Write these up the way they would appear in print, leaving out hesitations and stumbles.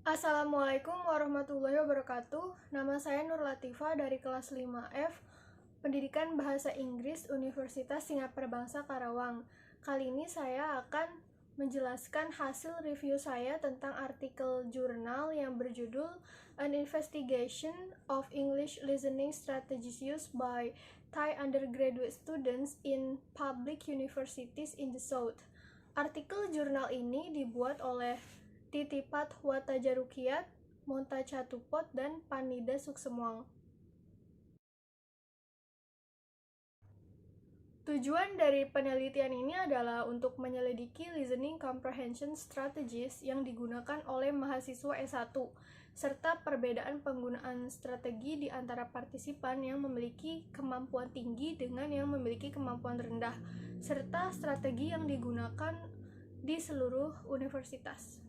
Assalamualaikum warahmatullahi wabarakatuh. Nama saya Nur Latifah dari kelas 5F, Pendidikan Bahasa Inggris Universitas Singapura Bangsa Karawang. Kali ini saya akan menjelaskan hasil review saya tentang artikel jurnal yang berjudul An Investigation of English Listening Strategies Used by Thai Undergraduate Students in Public Universities in the South. Artikel jurnal ini dibuat oleh Titipat Watajarukiat, Monta Catupot, dan Panida Suksemuang. Tujuan dari penelitian ini adalah untuk menyelidiki listening comprehension strategies yang digunakan oleh mahasiswa S1, serta perbedaan penggunaan strategi di antara partisipan yang memiliki kemampuan tinggi dengan yang memiliki kemampuan rendah, serta strategi yang digunakan di seluruh universitas.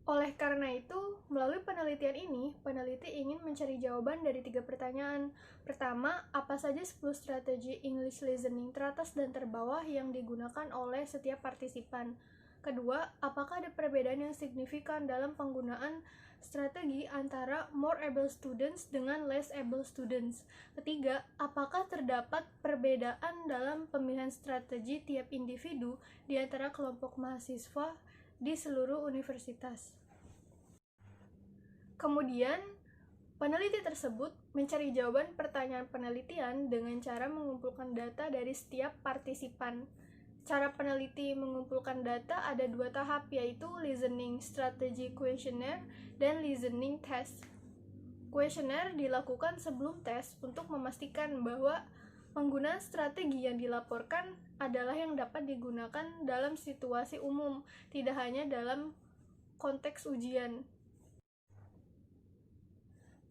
Oleh karena itu, melalui penelitian ini, peneliti ingin mencari jawaban dari 3 pertanyaan. Pertama, apa saja 10 strategi English listening teratas dan terbawah yang digunakan oleh setiap partisipan? Kedua, apakah ada perbedaan yang signifikan dalam penggunaan strategi antara more able students dengan less able students? Ketiga, apakah terdapat perbedaan dalam pemilihan strategi tiap individu di antara kelompok mahasiswa di seluruh universitas? Kemudian, peneliti tersebut mencari jawaban pertanyaan penelitian dengan cara mengumpulkan data dari setiap partisipan. Cara peneliti mengumpulkan data ada 2 tahap, yaitu listening strategy questionnaire dan listening test. Questionnaire dilakukan sebelum tes untuk memastikan bahwa penggunaan strategi yang dilaporkan adalah yang dapat digunakan dalam situasi umum, tidak hanya dalam konteks ujian.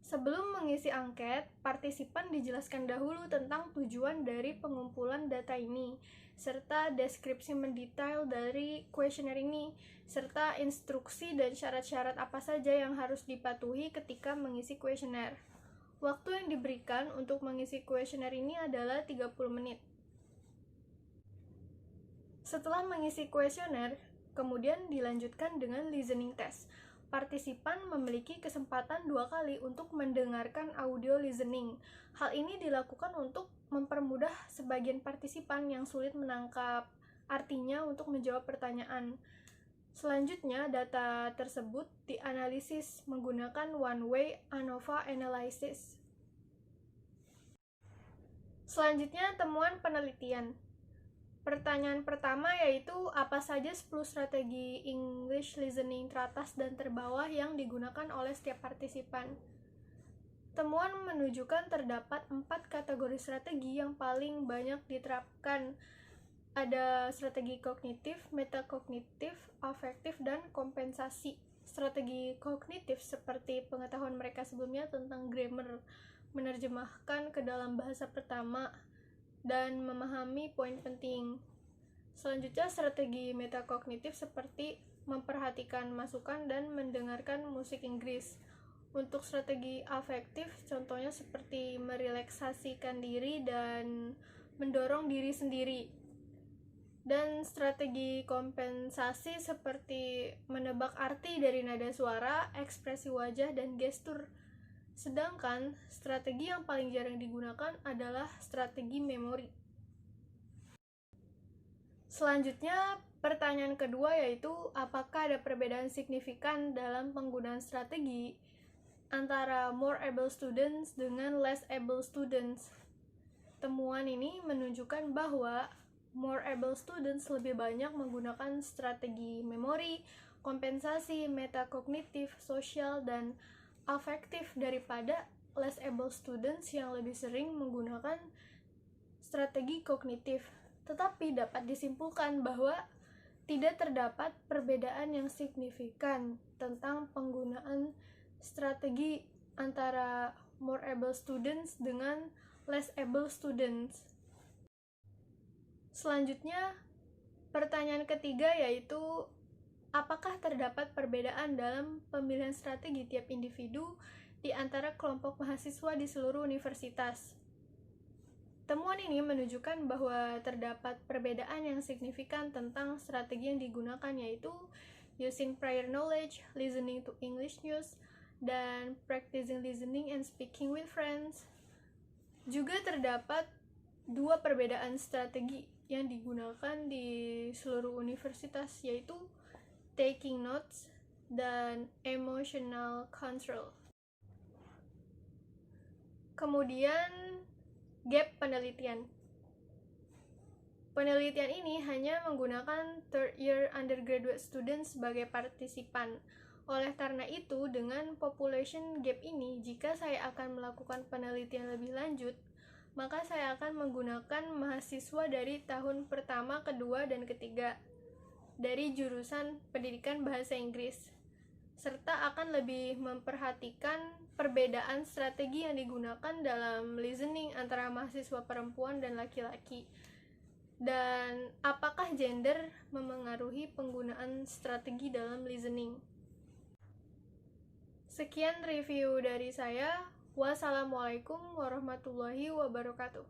Sebelum mengisi angket, partisipan dijelaskan dahulu tentang tujuan dari pengumpulan data ini, serta deskripsi mendetail dari kuesioner ini, serta instruksi dan syarat-syarat apa saja yang harus dipatuhi ketika mengisi kuesioner. Waktu yang diberikan untuk mengisi kuesioner ini adalah 30 menit. Setelah mengisi kuesioner, kemudian dilanjutkan dengan listening test. Partisipan memiliki kesempatan 2 kali untuk mendengarkan audio listening. Hal ini dilakukan untuk mempermudah sebagian partisipan yang sulit menangkap artinya untuk menjawab pertanyaan. Selanjutnya, data tersebut dianalisis menggunakan one-way ANOVA analysis. Selanjutnya, temuan penelitian. Pertanyaan pertama yaitu apa saja 10 strategi English listening teratas dan terbawah yang digunakan oleh setiap partisipan. Temuan menunjukkan terdapat 4 kategori strategi yang paling banyak diterapkan. Ada strategi kognitif, metakognitif, afektif, dan kompensasi. Strategi kognitif seperti pengetahuan mereka sebelumnya tentang grammar, menerjemahkan ke dalam bahasa pertama, dan memahami poin penting. Selanjutnya, strategi metakognitif seperti memperhatikan masukan dan mendengarkan musik Inggris. Untuk strategi afektif, contohnya seperti merelaksasikan diri dan mendorong diri sendiri. Dan strategi kompensasi seperti menebak arti dari nada suara, ekspresi wajah, dan gestur. Sedangkan strategi yang paling jarang digunakan adalah strategi memori. Selanjutnya, pertanyaan kedua yaitu apakah ada perbedaan signifikan dalam penggunaan strategi antara more able students dengan less able students. Temuan ini menunjukkan bahwa more able students lebih banyak menggunakan strategi memori, kompensasi, metakognitif, sosial, dan afektif daripada less able students yang lebih sering menggunakan strategi kognitif. Tetapi dapat disimpulkan bahwa tidak terdapat perbedaan yang signifikan tentang penggunaan strategi antara more able students dengan less able students. Selanjutnya, pertanyaan ketiga yaitu apakah terdapat perbedaan dalam pemilihan strategi tiap individu di antara kelompok mahasiswa di seluruh universitas? Temuan ini menunjukkan bahwa terdapat perbedaan yang signifikan tentang strategi yang digunakan, yaitu using prior knowledge, listening to English news, dan practicing listening and speaking with friends. Juga terdapat dua perbedaan strategi yang digunakan di seluruh universitas, yaitu taking notes dan emotional control. Kemudian, gap penelitian. Penelitian ini hanya menggunakan third year undergraduate students sebagai partisipan. Oleh karena itu, dengan population gap ini, jika saya akan melakukan penelitian lebih lanjut, maka saya akan menggunakan mahasiswa dari tahun pertama, kedua, dan ketiga dari jurusan pendidikan bahasa Inggris, serta akan lebih memperhatikan perbedaan strategi yang digunakan dalam listening antara mahasiswa perempuan dan laki-laki, dan apakah gender memengaruhi penggunaan strategi dalam listening. Sekian review dari saya. Wassalamualaikum warahmatullahi wabarakatuh.